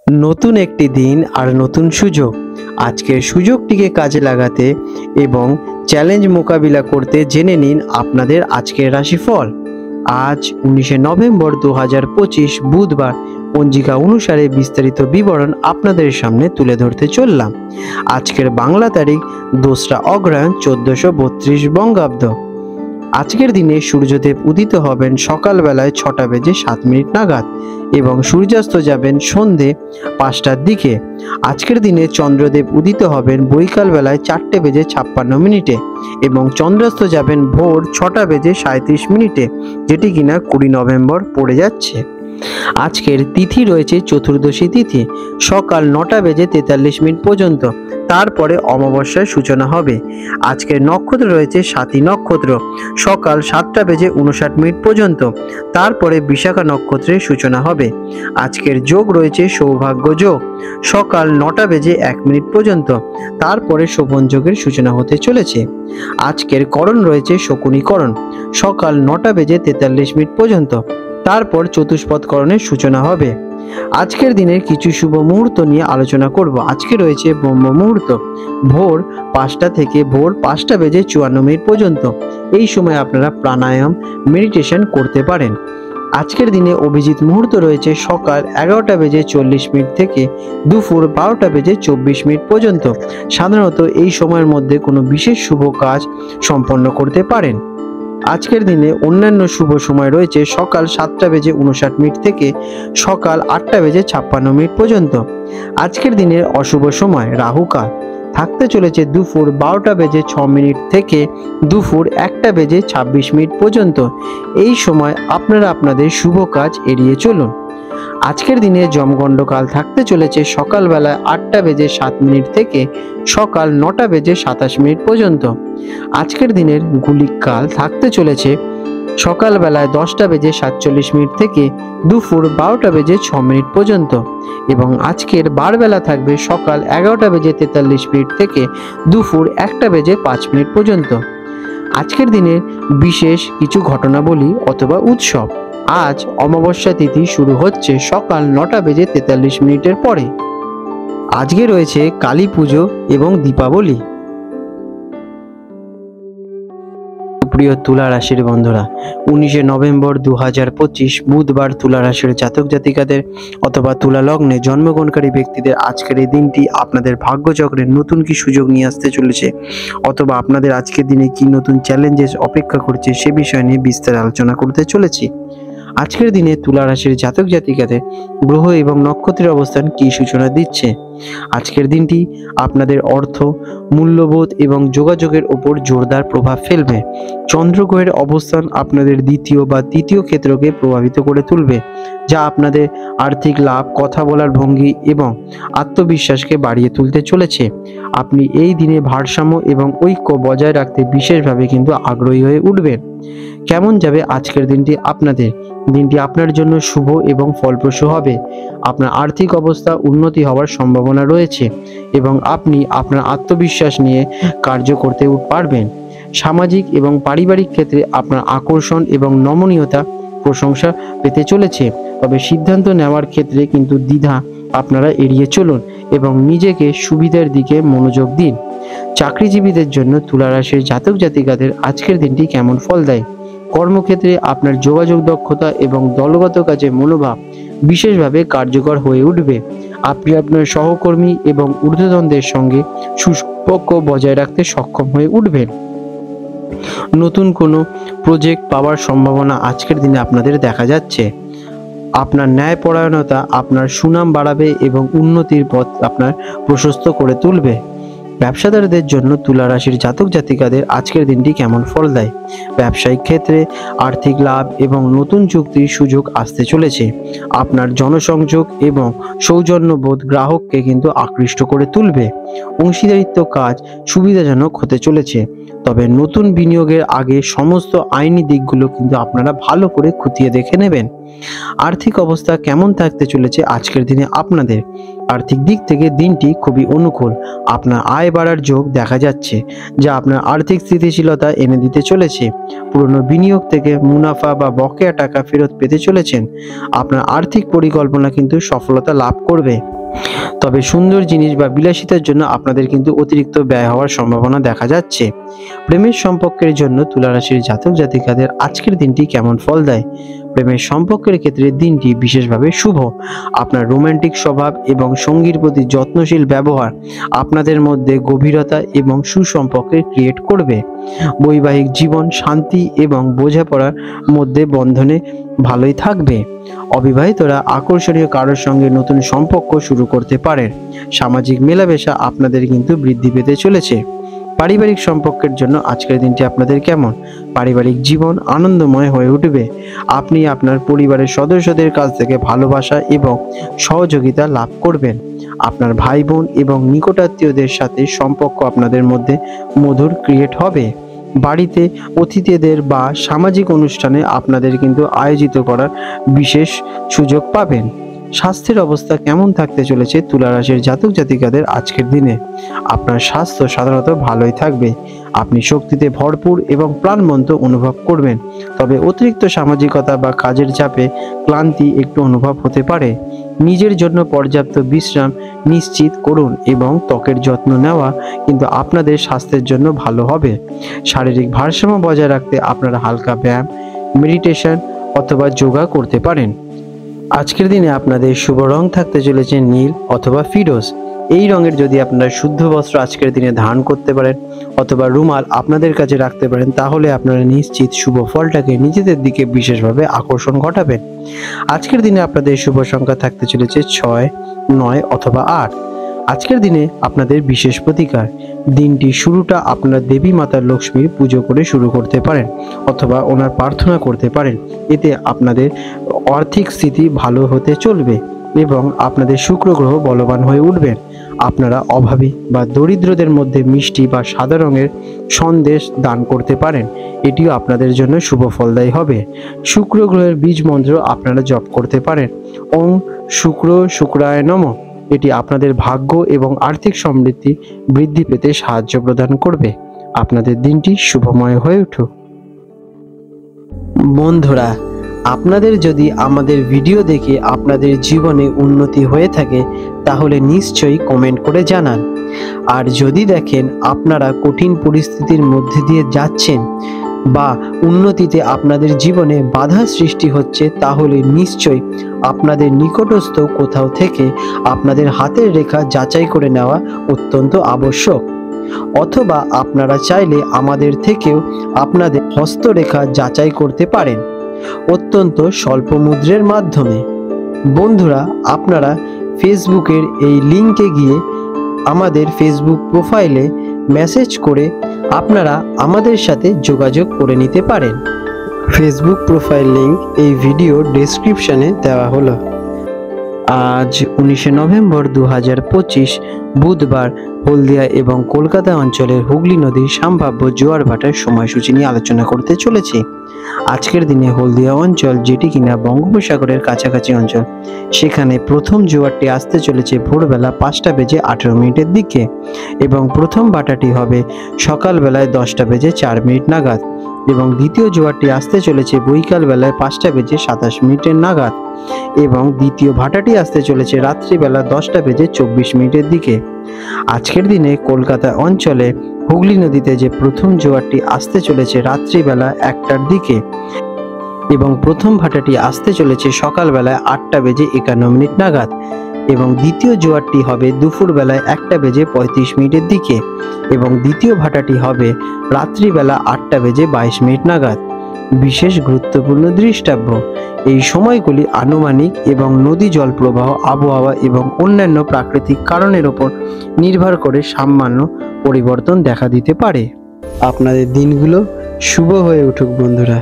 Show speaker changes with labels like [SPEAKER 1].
[SPEAKER 1] নতুন একটি দিন আর নতুন সুযোগ। আজকের সুযোগটিকে কাজে লাগাতে এবং চ্যালেঞ্জ মোকাবিলা করতে জেনে নিন আপনাদের আজকের রাশিফল। আজ 19 নভেম্বর 2025 বুধবার পঞ্জিকা অনুসারে বিস্তারিত বিবরণ আপনাদের সামনে তুলে ধরতে চললাম। আজকের বাংলা তারিখ 2রা অগ্রহায়ণ 1432 বঙ্গাব্দ। আজকের দিনে সূর্যদেব উদিত হবেন সকালবেলায় 6টা বেজে 7 মিনিট নাগাদ এবং সূর্যাস্ত যাবেন সন্ধে 5টার দিকে। আজকের দিনে চন্দ্রদেব উদিত হবেন বৈকাল বেলায় 4টে বেজে 56 মিনিটে এবং চন্দ্রাস্ত যাবেন ভোর 6টা বেজে 37 মিনিটে, যেটি কিনা 20 নভেম্বর পড়ে যাচ্ছে। আজকের তিথি রয়েছে চতুর্দশী তিথি, সকাল 9টা বেজে 43 মিনিট পর্যন্ত, তারপরে অমাবস্যার সূচনা হবে। আজকের নক্ষত্র রয়েছে স্বাতী নক্ষত্র, সকাল 7টা বেজে 59 মিনিট পর্যন্ত, তারপরে বিশাখা নক্ষত্রের সূচনা হবে। আজকের যোগ রয়েছে সৌভাগ্য যোগ, সকাল 9টা বেজে 1 মিনিট পর্যন্ত, তারপরে শোভন যোগের সূচনা হতে চলেছে। আজকের করণ রয়েছে শকুনিকরণ, সকাল 9টা বেজে 43 মিনিট পর্যন্ত, তারপর চতুষ্পদ করণের সূচনা হবে। আজকের দিনের কিছু শুভ মুহূর্ত নিয়ে আলোচনা করব। আজকে রয়েছে ব্রহ্ম মুহূর্ত, ভোর 5টা থেকে ভোর 5টা বেজে 54 মিনিট পর্যন্ত। এই সময় আপনারা প্রাণায়াম মেডিটেশন করতে পারেন। আজকের দিনে অভিজিৎ মুহূর্ত রয়েছে সকাল 11টা বেজে 40 মিনিট থেকে দুপুর 12টা বেজে 24 মিনিট পর্যন্ত। সাধারণত এই সময়ের মধ্যে কোনো বিশেষ শুভ কাজ সম্পন্ন করতে পারেন। আজকের দিনে অন্যান্য শুভ সময় রয়েছে সকাল 7টা বেজে 59 মিনিট থেকে সকাল 8টা বেজে 56 মিনিট পর্যন্ত। আজকের দিনের অশুভ সময় রাহুকাল থাকতে চলেছে দুপুর 12টা বেজে 6 মিনিট থেকে দুপুর 1টা বেজে 26 মিনিট পর্যন্ত। এই সময় আপনারা আপনাদের শুভ কাজ এড়িয়ে চলুন। আজকের দিনে যমগণ্ডকাল থাকতে চলেছে সকালবেলায় 8টা বেজে 7 মিনিট থেকে সকাল 9টা বেজে 27 মিনিট পর্যন্ত। আজকের দিনের গুলিক কাল থাকতে চলেছে সকালবেলায় 10টা বেজে 47 মিনিট থেকে দুপুর 12টা বেজে 6 মিনিট পর্যন্ত এবং আজকের বারবেলা থাকবে সকাল 11টা বেজে 43 মিনিট থেকে দুপুর 1টা বেজে 5 মিনিট পর্যন্ত। আজকের দিনের বিশেষ কিছু ঘটনাবলী অথবা উৎসব। আজ অমাবস্যা তিথি শুরু হচ্ছে সকাল 9টা বেজে 43 মিনিটের পরে। আজকে রয়েছে কালী পুজো এবং দীপাবলি। প্রিয় তুলা রাশির বন্ধুরা, 19 নভেম্বর 2025 বুধবার তুলা রাশির জাতক জাতিকাদের অথবা তুলা লগ্নে জন্মগ্রহণকারী ব্যক্তিদের আজকের এই দিনটি আপনাদের ভাগ্যচক্রে নতুন কি সুযোগ নিয়ে আসতে চলেছে অথবা আপনাদের আজকের দিনে কি নতুন চ্যালেঞ্জেস অপেক্ষা করছে সে বিষয় নিয়ে বিস্তার আলোচনা করতে চলেছি। আজকের দিনে তুলা রাশির জাতক জাতিকাদের গ্রহ এবং নক্ষত্রের অবস্থান কি সূচনা দিচ্ছে। আজকের দিনটি আপনাদের অর্থ, মূল্যবোধ এবং যোগাযোগের ওপর জোরদার প্রভাব ফেলবে। চন্দ্রগ্রহের অবস্থান আপনাদের দ্বিতীয় বা তৃতীয় ক্ষেত্রকে প্রভাবিত করে তুলবে, যা আপনাদের আর্থিক লাভ, কথা বলার ভঙ্গি এবং আত্মবিশ্বাসকে বাড়িয়ে তুলতে চলেছে। আপনি এই দিনে ভারসাম্য এবং ঐক্য বজায় রাখতে বিশেষভাবে কিন্তু আগ্রহী হয়ে উঠবেন। কেমন যাবে আজকের দিনটি আপনাদের? দিনটি আপনার জন্য শুভ এবং ফলপ্রসূ হবে। আপনার আর্থিক অবস্থা উন্নতি হওয়ার সম্ভাবনা রয়েছে এবং আপনি আপনার আত্মবিশ্বাস নিয়ে কার্য করতে পারবেন। সামাজিক এবং পারিবারিক ক্ষেত্রে আপনার আকর্ষণ এবং নমনীয়তা প্রশংসা পেতে চলেছে, তবে সিদ্ধান্ত নেওয়ার ক্ষেত্রে কিন্তু দ্বিধা আপনারা এড়িয়ে চলুন এবং নিজেকে সুবিধার দিকে মনোযোগ দিন। চাকরিজীবীদের জন্য তুলা রাশির জাতক জাতিকাদের আজকের দিনটি কেমন ফল দেয়? কর্মক্ষেত্রে আপনার যোগাযোগ দক্ষতা এবং দলগত কাজে মনোভাব বিশেষভাবে কার্যকর হয়ে উঠবে। আপনি আপনার সহকর্মী এবং ঊর্ধ্বতনদের সঙ্গে সুসম্পর্ক বজায় রাখতে সক্ষম হয়ে উঠবেন। নতুন কোনো প্রজেক্ট পাওয়ার সম্ভাবনা আজকের দিনে আপনাদের দেখা যাচ্ছে। আপনার ন্যায়পরায়ণতা আপনার সুনাম বাড়াবে এবং উন্নতির পথ আপনার প্রশস্ত করে তুলবে। ব্যবসাদারদের জন্য তুলা রাশির জাতক জাতিকাদের আজকের দিনটি কেমন ফল দেয়? ব্যবসায়িক ক্ষেত্রে আর্থিক লাভ এবং নতুন চুক্তির সুযোগ আসতে চলেছে। আপনার জনসংযোগ এবং সৌজন্যবোধ গ্রাহককে কিন্তু আকৃষ্ট করে তুলবে। অংশীদারিত্ব কাজ সুবিধাজনক হতে চলেছে, তবে নতুন বিনিয়োগের আগে সমস্ত আইনি দিকগুলো কিন্তু আপনারা ভালো করে খতিয়ে দেখে নেবেন। আর্থিক অবস্থা কেমন থাকতে চলেছে আজকের দিনে আপনাদের? আর্থিক দিক থেকে দিনটি খুবই অনুকূল। আপনার আয় বাড়ার যোগ দেখা যাচ্ছে, যা আপনার আর্থিক স্থিতিশীলতা এনে দিতে চলেছে। পুরনো বিনিয়োগ থেকে মুনাফা বা বকেয়া টাকা ফেরত পেতে চলেছেন। আপনার আর্থিক পরিকল্পনা কিন্তু সফলতা লাভ করবে। তবে সুন্দর জিনিস বা বিলাসিতার জন্য আপনাদের কিন্তু অতিরিক্ত ব্যয় হওয়ার সম্ভাবনা দেখা যাচ্ছে। প্রেমের সম্পর্কের জন্য তুলা রাশির জাতক জাতিকাদের আজকের দিনটি কেমন ফল দেয়? প্রেমের সম্পর্কের ক্ষেত্রে দিনটি বিশেষভাবে শুভ। আপনার রোমান্টিক স্বভাব এবং সঙ্গীর প্রতি যত্নশীল ব্যবহার আপনাদের মধ্যে গভীরতা এবং সুসম্পর্কের ক্রিয়েট করবে। বৈবাহিক জীবন শান্তি এবং বোঝাপড়ার মধ্যে বন্ধনে ভালোই থাকবে। অবিবাহিতরা আকর্ষণীয় কারোর সঙ্গে নতুন সম্পর্ক শুরু করতে পারেন। সামাজিক মেলামেশা আপনাদের কিন্তু বৃদ্ধি পেতে চলেছে। পারিবারিক সম্পর্কের জন্য আজকের দিনটি আপনাদের কেমন? পারিবারিক জীবন আনন্দময় হয়ে উঠবে। আপনি আপনার পরিবারের সদস্যদের কাছ থেকে ভালোবাসা এবং সহযোগিতা লাভ করবেন। আপনার ভাই বোন এবং নিকটাত্মীয়দের সাথে সম্পর্ক আপনাদের মধ্যে মধুর ক্রিয়েট হবে। বাড়িতে অতিথিদের বা সামাজিক অনুষ্ঠানে আপনাদের কিন্তু আয়োজিত করার বিশেষ সুযোগ পাবেন। স্বাস্থ্যের অবস্থা কেমন থাকতে চলেছে তুলা রাশির জাতক জাতিকাদের আজকের দিনে? আপনার স্বাস্থ্য সাধারণত ভালোই থাকবে। আপনি শক্তিতে ভরপুর এবং প্রাণবন্ত অনুভব করবেন। তবে অতিরিক্ত সামাজিকতা বা কাজের চাপে ক্লান্তি একটু অনুভব হতে পারে। নিজের জন্য পর্যাপ্ত বিশ্রাম নিশ্চিত করুন এবং ত্বকের যত্ন নেওয়া কিন্তু আপনাদের স্বাস্থ্যের জন্য ভালো হবে। শারীরিক ভারসাম্য বজায় রাখতে আপনারা হালকা ব্যায়াম, মেডিটেশন অথবা যোগা করতে পারেন। আজকের দিনে আপনাদের শুভ রং থাকতে চলেছে নীল অথবা ফিরোজ। এই রঙের যদি আপনারা শুদ্ধ বস্ত্র আজকের দিনে ধারণ করতে পারেন অথবা রুমাল আপনাদের কাছে রাখতে পারেন, তাহলে আপনারা নিশ্চিত শুভ ফলটাকে নিজেদের দিকে বিশেষভাবে আকর্ষণ ঘটাবেন। আজকের দিনে আপনাদের শুভ সংখ্যা থাকতে চলেছে 6, 9 অথবা 8। আজকের দিনে আপনাদের বিশেষ প্রতিকার। দিনটি শুরুটা আপনার দেবী মাতা লক্ষ্মীর পুজো করে শুরু করতে পারেন অথবা ওনার প্রার্থনা করতে পারেন। এতে আপনাদের আর্থিক স্থিতি ভালো হতে চলবে এবং আপনাদের শুক্র গ্রহ বলবান হয়ে উঠবেন। আপনারা অভাবী বা দরিদ্রদের মধ্যে মিষ্টি বা সাদা রঙের সন্দেশ দান করতে পারেন। এটিও আপনাদের জন্য শুভ ফলদায়ী হবে। শুক্র গ্রহের বীজ মন্ত্র আপনারা জপ করতে পারেন। ওম শুক্র শুক্রায় নমঃ। এটি আপনাদের ভাগ্য এবং আর্থিক সমৃদ্ধি বৃদ্ধি পেতে সাহায্য প্রদান করবে। আপনাদের দিনটি শুভময় হয়ে উঠুক। বন্ধুরা, আপনাদের যদি আমাদের ভিডিও দেখে আপনাদের জীবনে উন্নতি হয়ে থাকে তাহলে নিশ্চয়ই কমেন্ট করে জানান। আর যদি দেখেন আপনারা কঠিন পরিস্থিতির মধ্যে দিয়ে যাচ্ছেন বা উন্নতিতে আপনাদের জীবনে বাধা সৃষ্টি হচ্ছে, তাহলে নিশ্চয়ই আপনাদের নিকটস্থ কোথাও থেকে আপনাদের হাতের রেখা যাচাই করে নেওয়া অত্যন্ত আবশ্যক। অথবা আপনারা চাইলে আমাদের থেকেও আপনাদের হস্তরেখা যাচাই করতে পারেন অত্যন্ত স্বল্প মূল্যের মাধ্যমে। বন্ধুরা, আপনারা ফেসবুকের এই লিঙ্কে গিয়ে আমাদের ফেসবুক প্রোফাইলে মেসেজ করে আপনারা আমাদের সাথে যোগাযোগ করে নিতে পারেন। ফেসবুক প্রোফাইল লিঙ্ক এই ভিডিও ডেসক্রিপশনে দেওয়া হলো। আজ 19 নভেম্বর 2025 বুধবার হলদিয়া এবং কলকাতা অঞ্চলের হুগলি নদীর সম্ভাব্য জোয়ার ভাটার সময়সূচি নিয়ে আলোচনা করতে চলেছি। আজকের দিনে হলদিয়া অঞ্চল, যেটি কিনা বঙ্গোপসাগরের কাছাকাছি অঞ্চল, সেখানে প্রথম জোয়ারটি আসতে চলেছে ভোরবেলা 5:18 দিকে এবং প্রথম ভাটাটি হবে সকালবেলায় 10:04 নাগাদ এবং দ্বিতীয় জোয়ারটি আসতে চলেছে বৈকাল বেলায় 5:27 নাগাদ এবং দ্বিতীয় ভাটাটি আসতে চলেছে রাত্রিবেলা 10:24 দিকে। আজকের দিনে কলকাতা অঞ্চলে হুগলি নদীতে যে প্রথম জোয়ারটি আসতে চলেছে রাত্রিবেলা 1টার দিকে এবং প্রথম ভাটাটি আসতে চলেছে সকালবেলায় 8:51 নাগাদ এবং দ্বিতীয় জোয়ারটি হবে দুপুরবেলায় 1:35 দিকে এবং দ্বিতীয় ভাটাটি হবে রাত্রিবেলা 8:22 নাগাদ। বিশেষ গুরুত্বপূর্ণ দৃষ্টাব্য, এই সময়গুলি আনুমানিক এবং নদী জল প্রবাহ, আবহাওয়া এবং অন্যান্য প্রাকৃতিক কারণের উপর নির্ভর করে সামান্য পরিবর্তন দেখা দিতে পারে। আপনাদের দিনগুলো শুভ হয়ে উঠুক বন্ধুরা।